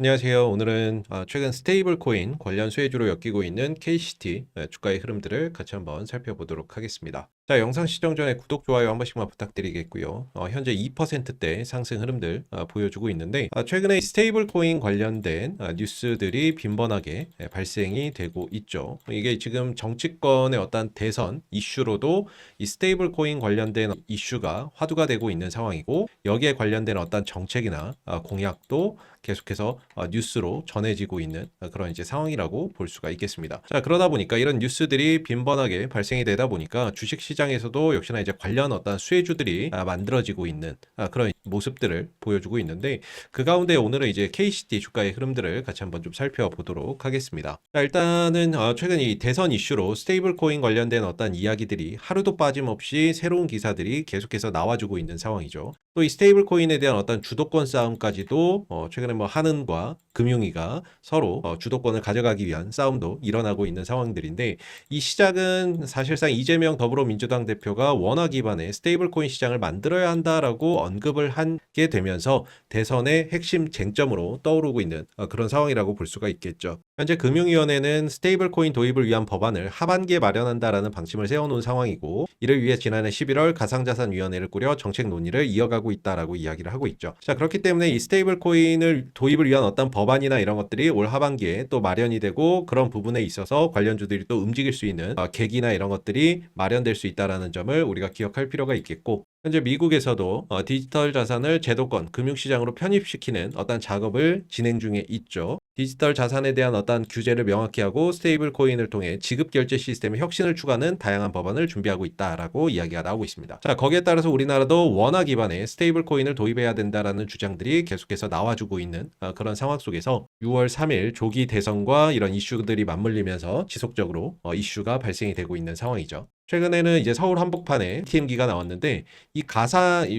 안녕하세요. 오늘은 최근 스테이블 코인 관련 수혜주로 엮이고 있는 KCT 주가의 흐름들을 같이 한번 살펴보도록 하겠습니다. 자, 영상 시청 전에 구독, 좋아요 한 번씩만 부탁드리겠고요. 현재 2%대 상승 흐름들 보여주고 있는데 최근에 스테이블 코인 관련된 뉴스들이 빈번하게 발생이 되고 있죠. 이게 지금 정치권의 어떤 대선 이슈로도 이 스테이블 코인 관련된 이슈가 화두가 되고 있는 상황이고, 여기에 관련된 어떤 정책이나 공약도 계속해서 뉴스로 전해지고 있는 그런 이제 상황이라고 볼 수가 있겠습니다. 자, 그러다 보니까 이런 뉴스들이 빈번하게 발생이 되다 보니까 주식 시장에서도 역시나 이제 관련 어떤 수혜주들이 만들어지고 있는 그런 모습들을 보여주고 있는데, 그 가운데 오늘은 이제 KCT 주가의 흐름들을 같이 한번 좀 살펴보도록 하겠습니다. 자, 일단은 최근 이 대선 이슈로 스테이블 코인 관련된 어떤 이야기들이 하루도 빠짐없이 새로운 기사들이 계속해서 나와주고 있는 상황이죠. 또 이 스테이블 코인에 대한 어떤 주도권 싸움까지도 최근에 뭐 한은과 금융위가 서로 주도권을 가져가기 위한 싸움도 일어나고 있는 상황들인데, 이 시작은 사실상 이재명 더불어민주당 대표가 원화 기반의 스테이블 코인 시장을 만들어야 한다라고 언급을 하게 되면서 대선의 핵심 쟁점으로 떠오르고 있는 그런 상황이라고 볼 수가 있겠죠. 현재 금융위원회는 스테이블 코인 도입을 위한 법안을 하반기에 마련한다라는 방침을 세워놓은 상황이고, 이를 위해 지난해 11월 가상자산위원회를 꾸려 정책 논의를 이어가고 있다라고 이야기를 하고 있죠. 자, 그렇기 때문에 이 스테이블 코인을 도입을 위한 어떤 법안이나 이런 것들이 올 하반기에 또 마련이 되고, 그런 부분에 있어서 관련주들이 또 움직일 수 있는 계기나 이런 것들이 마련될 수 있다라는 점을 우리가 기억할 필요가 있겠고, 현재 미국에서도 디지털 자산을 제도권 금융시장으로 편입시키는 어떤 작업을 진행 중에 있죠. 디지털 자산에 대한 어떤 규제를 명확히 하고 스테이블 코인을 통해 지급 결제 시스템의 혁신을 추구하는 다양한 법안을 준비하고 있다라고 이야기가 나오고 있습니다. 자, 거기에 따라서 우리나라도 원화 기반의 스테이블 코인을 도입해야 된다라는 주장들이 계속해서 나와주고 있는 그런 상황 속에서 6월 3일 조기 대선과 이런 이슈들이 맞물리면서 지속적으로 이슈가 발생이 되고 있는 상황이죠. 최근에는 이제 서울 한복판에 ATM기가 나왔는데,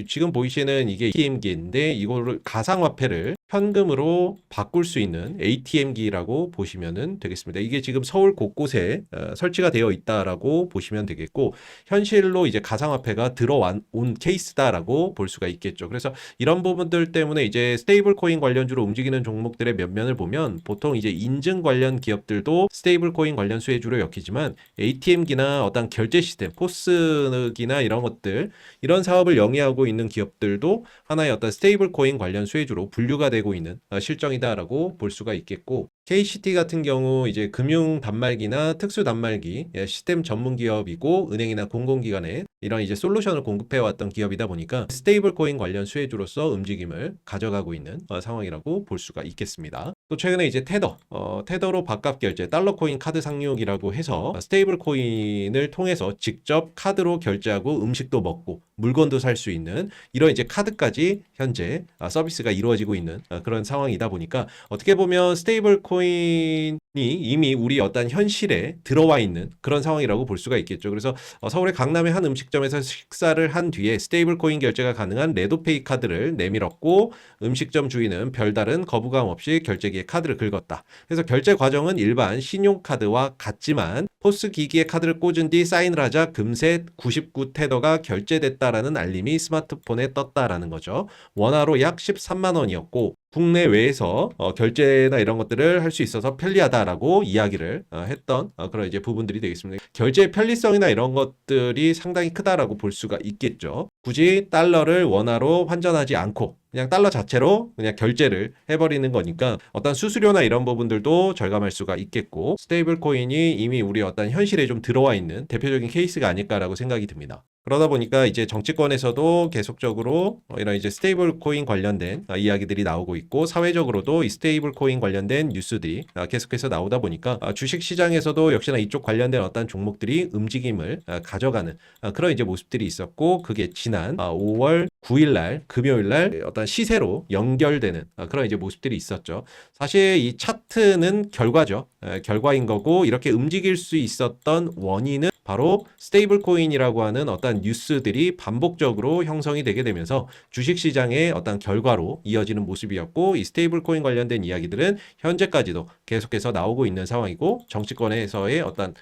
지금 보이시는 이게 ATM기인데 이거를 가상화폐를 현금으로 바꿀 수 있는 ATM기라고 보시면 되겠습니다. 이게 지금 서울 곳곳에 설치가 되어 있다라고 보시면 되겠고, 현실로 이제 가상화폐가 들어온 케이스다라고 볼 수가 있겠죠. 그래서 이런 부분들 때문에 이제 스테이블 코인 관련주로 움직이는 종목들의 면면을 보면 보통 이제 인증 관련 기업들도 스테이블 코인 관련 수혜주로 엮이지만, ATM기나 어떤 결제 시스템, 포스기나 이런 것들, 이런 사업을 영위하고 있는 기업들도 하나의 어떤 스테이블 코인 관련 수혜주로 분류가 되고 있는 실정이다라고 볼 수가 있겠고, KCT 같은 경우 이제 금융 단말기나 특수 단말기 시스템 전문 기업이고, 은행이나 공공기관에 이런 이제 솔루션을 공급해 왔던 기업이다 보니까 스테이블 코인 관련 수혜주로서 움직임을 가져가고 있는 상황이라고 볼 수가 있겠습니다. 또 최근에 이제 테더로 바값 결제, 달러 코인 카드 상륙이라고 해서 스테이블 코인을 통해서 직접 카드로 결제하고 음식도 먹고 물건도 살 수 있는 이런 이제 카드까지 현재 서비스가 이루어지고 있는 그런 상황이다 보니까, 어떻게 보면 스테이블 코인이 이미 우리 어떤 현실에 들어와 있는 그런 상황이라고 볼 수가 있겠죠. 그래서 서울의 강남의 한 음식점에서 식사를 한 뒤에 스테이블 코인 결제가 가능한 레도페이 카드를 내밀었고, 음식점 주인은 별다른 거부감 없이 결제기에 카드를 긁었다. 그래서 결제 과정은 일반 신용카드와 같지만 포스 기기에 카드를 꽂은 뒤 사인을 하자 금세 99테더가 결제됐다라는 알림이 스마트폰에 떴다라는 거죠. 원화로 약 13만 원이었고, 국내외에서 결제나 이런 것들을 할 수 있어서 편리하다라고 이야기를 했던 그런 이제 부분들이 되겠습니다. 결제의 편리성이나 이런 것들이 상당히 크다라고 볼 수가 있겠죠. 굳이 달러를 원화로 환전하지 않고 그냥 달러 자체로 그냥 결제를 해버리는 거니까 어떤 수수료나 이런 부분들도 절감할 수가 있겠고, 스테이블 코인이 이미 우리 어떤 현실에 좀 들어와 있는 대표적인 케이스가 아닐까라고 생각이 듭니다. 그러다 보니까 이제 정치권에서도 계속적으로 이런 이제 스테이블 코인 관련된 이야기들이 나오고 있고, 사회적으로도 이 스테이블 코인 관련된 뉴스들이 계속해서 나오다 보니까 주식 시장에서도 역시나 이쪽 관련된 어떤 종목들이 움직임을 가져가는 그런 이제 모습들이 있었고, 그게 지난 5월 9일 날 금요일 날 어떤 시세로 연결되는 그런 이제 모습들이 있었죠. 사실 이 차트는 결과죠. 결과인 거고, 이렇게 움직일 수 있었던 원인은 바로 스테이블 코인이라고 하는 어떤 뉴스들이 반복적으로 형성이 되게 되면서 주식시장의 어떤 결과로 이어지는 모습이었고, 이 스테이블 코인 관련된 이야기들은 현재까지도 계속해서 나오고 있는 상황이고, 정치권에서의 어떤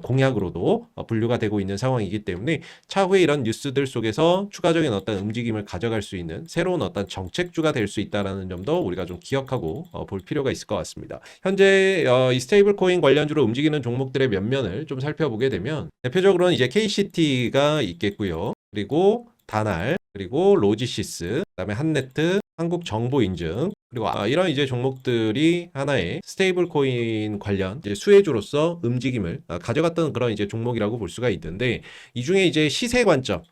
공약으로도 분류가 되고 있는 상황이기 때문에 차후에 이런 뉴스들 속에서 추가적인 어떤 움직임을 가져갈 수 있는 새로운 어떤 정책주가 될 수 있다는 점도 우리가 좀 기억하고 볼 필요가 있을 것 같습니다. 현재 이 스테이블 코인 관련주로 움직이는 종목들의 면면을 좀 살펴보게 되면 대표적으로는 이제 KCT가 있겠고요. 그리고 다날, 그리고 로지시스, 그다음에 한네트, 한국정보인증, 그리고 이런 이제 종목들이 하나의 스테이블 코인 관련 이제 수혜주로서 움직임을 가져갔던 그런 이제 종목이라고 볼 수가 있는데, 이 중에 이제 시세 관점,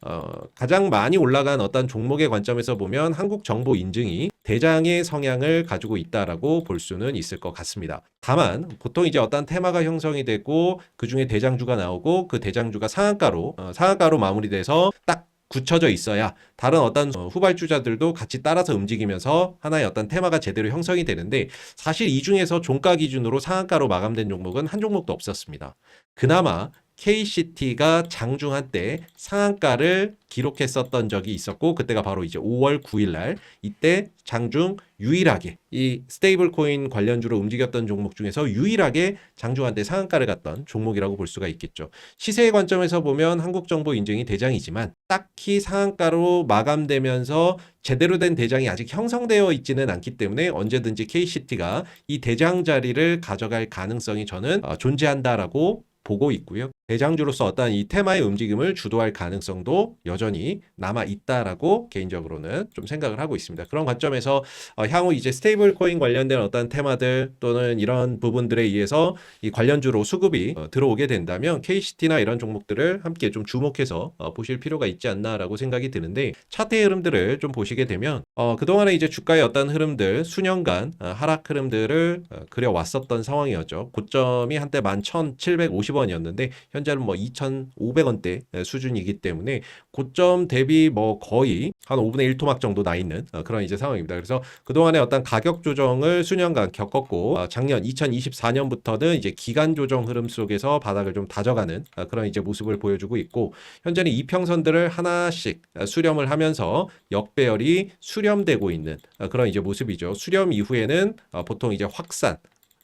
가장 많이 올라간 어떤 종목의 관점에서 보면 한국정보인증이 대장의 성향을 가지고 있다라고 볼 수는 있을 것 같습니다. 다만 보통 이제 어떤 테마가 형성이 되고 그 중에 대장주가 나오고 그 대장주가 상한가로 마무리돼서 딱 굳혀져 있어야 다른 어떤 후발주자들도 같이 따라서 움직이면서 하나의 어떤 테마가 제대로 형성이 되는데, 사실 이 중에서 종가 기준으로 상한가로 마감된 종목은 한 종목도 없었습니다. 그나마 KCT가 장중한 때 상한가를 기록했었던 적이 있었고, 그때가 바로 이제 5월 9일 날, 이때 장중 유일하게 이 스테이블 코인 관련주로 움직였던 종목 중에서 유일하게 장중한 때 상한가를 갔던 종목이라고 볼 수가 있겠죠. 시세의 관점에서 보면 한국정보인증이 대장이지만 딱히 상한가로 마감되면서 제대로 된 대장이 아직 형성되어 있지는 않기 때문에 언제든지 KCT가 이 대장 자리를 가져갈 가능성이 저는 존재한다라고 보고 있고요. 대장주로서 어떤 이 테마의 움직임을 주도할 가능성도 여전히 남아 있다라고 개인적으로는 좀 생각을 하고 있습니다. 그런 관점에서 향후 이제 스테이블 코인 관련된 어떤 테마들 또는 이런 부분들에 의해서 이 관련주로 수급이 들어오게 된다면 KCT나 이런 종목들을 함께 좀 주목해서 보실 필요가 있지 않나라고 생각이 드는데, 차트의 흐름들을 좀 보시게 되면 그동안에 이제 주가의 어떤 흐름들, 수년간 하락 흐름들을 그려왔었던 상황이었죠. 고점이 한때 11,750원이었는데 현재는 뭐 2,500원대 수준이기 때문에 고점 대비 뭐 거의 한 5분의 1 토막 정도 나 있는 그런 이제 상황입니다. 그래서 그동안에 어떤 가격 조정을 수년간 겪었고, 작년 2024년부터는 이제 기간 조정 흐름 속에서 바닥을 좀 다져가는 그런 이제 모습을 보여주고 있고, 현재는 이평선들을 하나씩 수렴을 하면서 역배열이 수렴되고 있는 그런 이제 모습이죠. 수렴 이후에는 보통 이제 확산,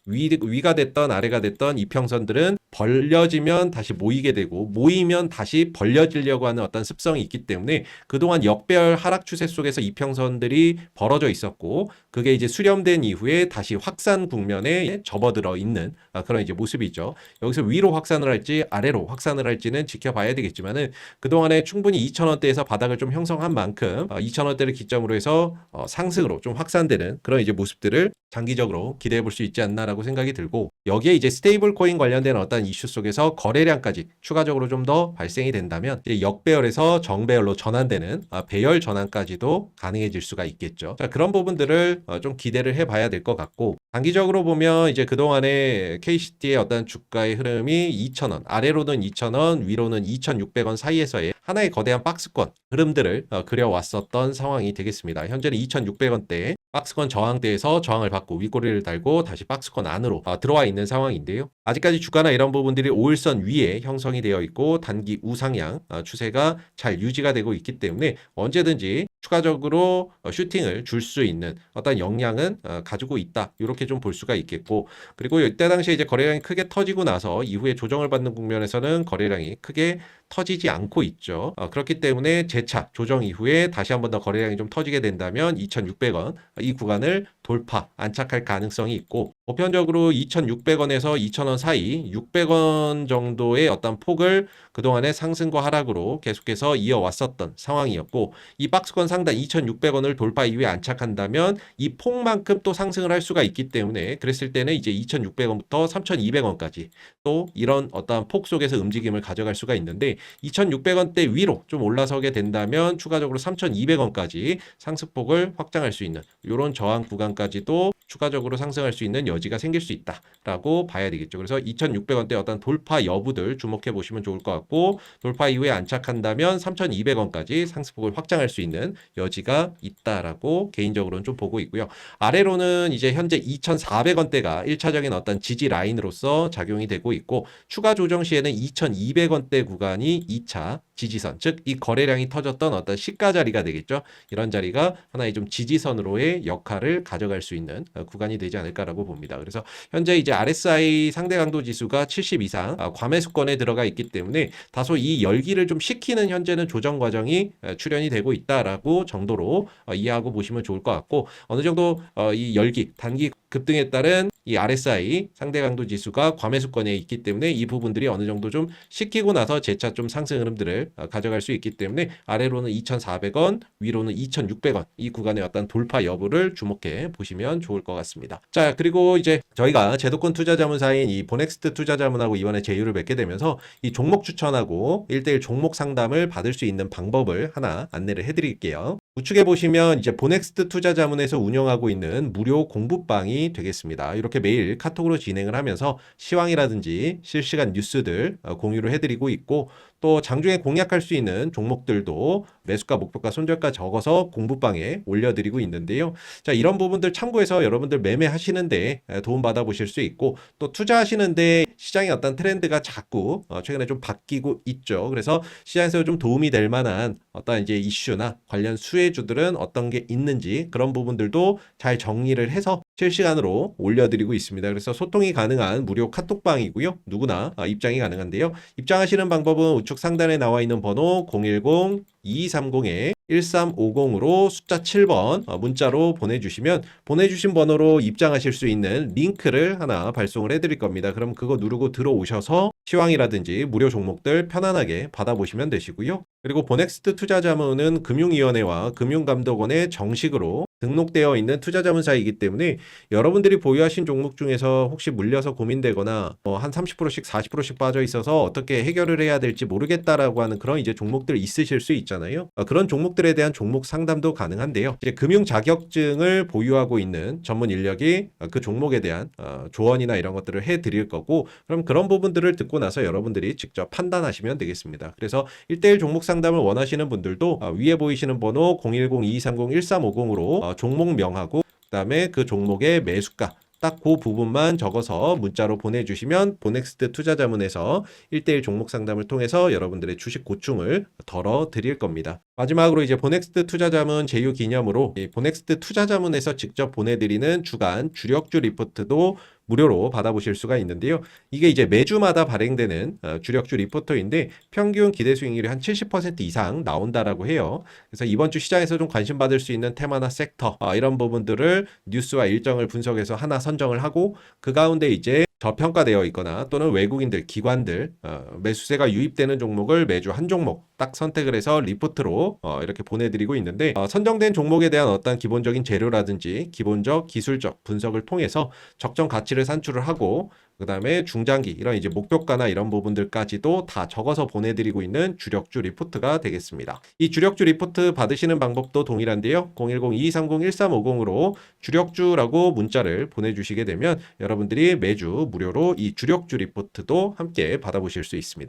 위가 됐던 아래가 됐던 이평선들은 벌려지면 다시 모이게 되고 모이면 다시 벌려지려고 하는 어떤 습성이 있기 때문에 그동안 역배열 하락 추세 속에서 이평선들이 벌어져 있었고, 그게 이제 수렴된 이후에 다시 확산 국면에 접어들어 있는 그런 이제 모습이죠. 여기서 위로 확산을 할지 아래로 확산을 할지는 지켜봐야 되겠지만은, 그동안에 충분히 2,000원대에서 바닥을 좀 형성한 만큼 2,000원대를 기점으로 해서 상승으로 좀 확산되는 그런 이제 모습들을 장기적으로 기대해 볼 수 있지 않나라고 생각이 들고, 여기에 이제 스테이블 코인 관련된 어떤 이슈 속에서 거래량까지 추가적으로 좀 더 발생이 된다면 이제 역배열에서 정배열로 전환되는 배열 전환까지도 가능해질 수가 있겠죠. 자, 그런 부분들을 좀 기대를 해봐야 될 것 같고, 단기적으로 보면 이제 그동안에 KCT의 어떤 주가의 흐름이 2,000원, 아래로는 2,000원, 위로는 2,600원 사이에서의 하나의 거대한 박스권 흐름들을 그려왔었던 상황이 되겠습니다. 현재는 2,600원대 박스권 저항대에서 저항을 받고 윗꼬리를 달고 다시 박스권 안으로 들어와 있는 상황인데요. 아직까지 주가나 이런 부분들이 5일선 위에 형성이 되어 있고 단기 우상향 추세가 잘 유지가 되고 있기 때문에 언제든지 추가적으로 슈팅을 줄 수 있는 어떤 역량은 가지고 있다, 이렇게 좀 볼 수가 있겠고, 그리고 이때 당시에 이제 거래량이 크게 터지고 나서 이후에 조정을 받는 국면에서는 거래량이 크게 터지지 않고 있죠. 그렇기 때문에 재차 조정 이후에 다시 한 번 더 거래량이 좀 터지게 된다면 2,600원 이 구간을 돌파, 안착할 가능성이 있고, 보편적으로 2,600원에서 2,000원 사이 600원 정도의 어떤 폭을 그동안의 상승과 하락으로 계속해서 이어왔었던 상황이었고, 이 박스권 상단 2,600원을 돌파 이후에 안착한다면 이 폭만큼 또 상승을 할 수가 있기 때문에, 그랬을 때는 이제 2,600원부터 3,200원까지 또 이런 어떤 폭 속에서 움직임을 가져갈 수가 있는데, 2,600원대 위로 좀 올라서게 된다면 추가적으로 3,200원까지 상승폭을 확장할 수 있는 이런 저항 구간까지도 추가적으로 상승할 수 있는 여지가 생길 수 있다라고 봐야 되겠죠. 그래서 2,600원대 어떤 돌파 여부들 주목해 보시면 좋을 것 같고, 돌파 이후에 안착한다면 3,200원까지 상승폭을 확장할 수 있는 여지가 있다라고 개인적으로는 좀 보고 있고요. 아래로는 이제 현재 2,400원대가 1차적인 어떤 지지 라인으로서 작용이 되고 있고, 추가 조정 시에는 2,200원대 구간이 2차 지지선, 즉 이 거래량이 터졌던 어떤 시가 자리가 되겠죠. 이런 자리가 하나의 좀 지지선으로의 역할을 가져갈 수 있는 구간이 되지 않을까라고 봅니다. 그래서 현재 이제 RSI 상대 강도 지수가 70 이상 과매수권에 들어가 있기 때문에 다소 이 열기를 좀 식히는 현재는 조정 과정이 출현이 되고 있다라고 정도로 이해하고 보시면 좋을 것 같고, 어느 정도 이 열기 단기 급등에 따른 이 RSI 상대 강도 지수가 과매수권에 있기 때문에 이 부분들이 어느 정도 좀 식히고 나서 재차 좀 상승 흐름들을 가져갈 수 있기 때문에 아래로는 2,400원, 위로는 2,600원 이 구간의 어떤 돌파 여부를 주목해 보시면 좋을 것 같습니다. 자, 그리고 이제 저희가 제도권 투자자문사인 이 보넥스트 투자자문하고 이번에 제휴를 맺게 되면서 이 종목 추천하고 1대1 종목 상담을 받을 수 있는 방법을 하나 안내를 해드릴게요. 우측에 보시면 이제 보넥스트 투자자문에서 운영하고 있는 무료 공부방이 되겠습니다. 이렇게 매일 카톡으로 진행을 하면서 시황이라든지 실시간 뉴스들 공유를 해드리고 있고, 또 장중에 공략할 수 있는 종목들도 매수가, 목표가, 손절가 적어서 공부방에 올려드리고 있는데요. 자, 이런 부분들 참고해서 여러분들 매매하시는데 도움받아 보실 수 있고, 또 투자하시는데 시장의 어떤 트렌드가 자꾸 최근에 좀 바뀌고 있죠. 그래서 시장에서 좀 도움이 될 만한 어떤 이제 이슈나 관련 수혜주들은 어떤 게 있는지 그런 부분들도 잘 정리를 해서 실시간으로 올려드리고 있습니다. 그래서 소통이 가능한 무료 카톡방이고요. 누구나 입장이 가능한데요. 입장하시는 방법은 우측 상단에 나와 있는 번호 010-2230-1350으로 숫자 7번 문자로 보내주시면 보내주신 번호로 입장하실 수 있는 링크를 하나 발송을 해드릴 겁니다. 그럼 그거 누르고 들어오셔서 시황이라든지 무료 종목들 편안하게 받아보시면 되시고요. 그리고 보넥스트 투자자문은 금융위원회와 금융감독원에 정식으로 등록되어 있는 투자자문사이기 때문에 여러분들이 보유하신 종목 중에서 혹시 물려서 고민되거나 한 30%씩 40%씩 빠져 있어서 어떻게 해결을 해야 될지 모르겠다라고 하는 그런 이제 종목들 있으실 수 있잖아요. 그런 종목들에 대한 종목 상담도 가능한데요. 이제 금융 자격증을 보유하고 있는 전문 인력이 그 종목에 대한 조언이나 이런 것들을 해드릴 거고, 그럼 그런 부분들을 듣고 나서 여러분들이 직접 판단하시면 되겠습니다. 그래서 1대1 종목 상담을 원하시는 분들도 위에 보이시는 번호 010-2230-1350으로 종목명하고 그다음에 그 종목의 매수가 딱 그 부분만 적어서 문자로 보내주시면 보넥스트 투자자문에서 1대1 종목 상담을 통해서 여러분들의 주식 고충을 덜어드릴 겁니다. 마지막으로 이제 보넥스트 투자자문 제휴 기념으로 보넥스트 투자자문에서 직접 보내드리는 주간 주력주 리포트도 무료로 받아보실 수가 있는데요. 이게 이제 매주마다 발행되는 주력주 리포터인데 평균 기대 수익률이 한 70% 이상 나온다라고 해요. 그래서 이번 주 시장에서 좀 관심 받을 수 있는 테마나 섹터 이런 부분들을 뉴스와 일정을 분석해서 하나 선정을 하고, 그 가운데 이제 저평가되어 있거나 또는 외국인들, 기관들 매수세가 유입되는 종목을 매주 한 종목 딱 선택을 해서 리포트로 이렇게 보내드리고 있는데, 선정된 종목에 대한 어떤 기본적인 재료라든지 기본적 기술적 분석을 통해서 적정 가치를 산출을 하고, 그 다음에 중장기 이런 이제 목표가나 이런 부분들까지도 다 적어서 보내드리고 있는 주력주 리포트가 되겠습니다. 이 주력주 리포트 받으시는 방법도 동일한데요. 010-2230-1350으로 주력주라고 문자를 보내주시게 되면 여러분들이 매주 무료로 이 주력주 리포트도 함께 받아보실 수 있습니다.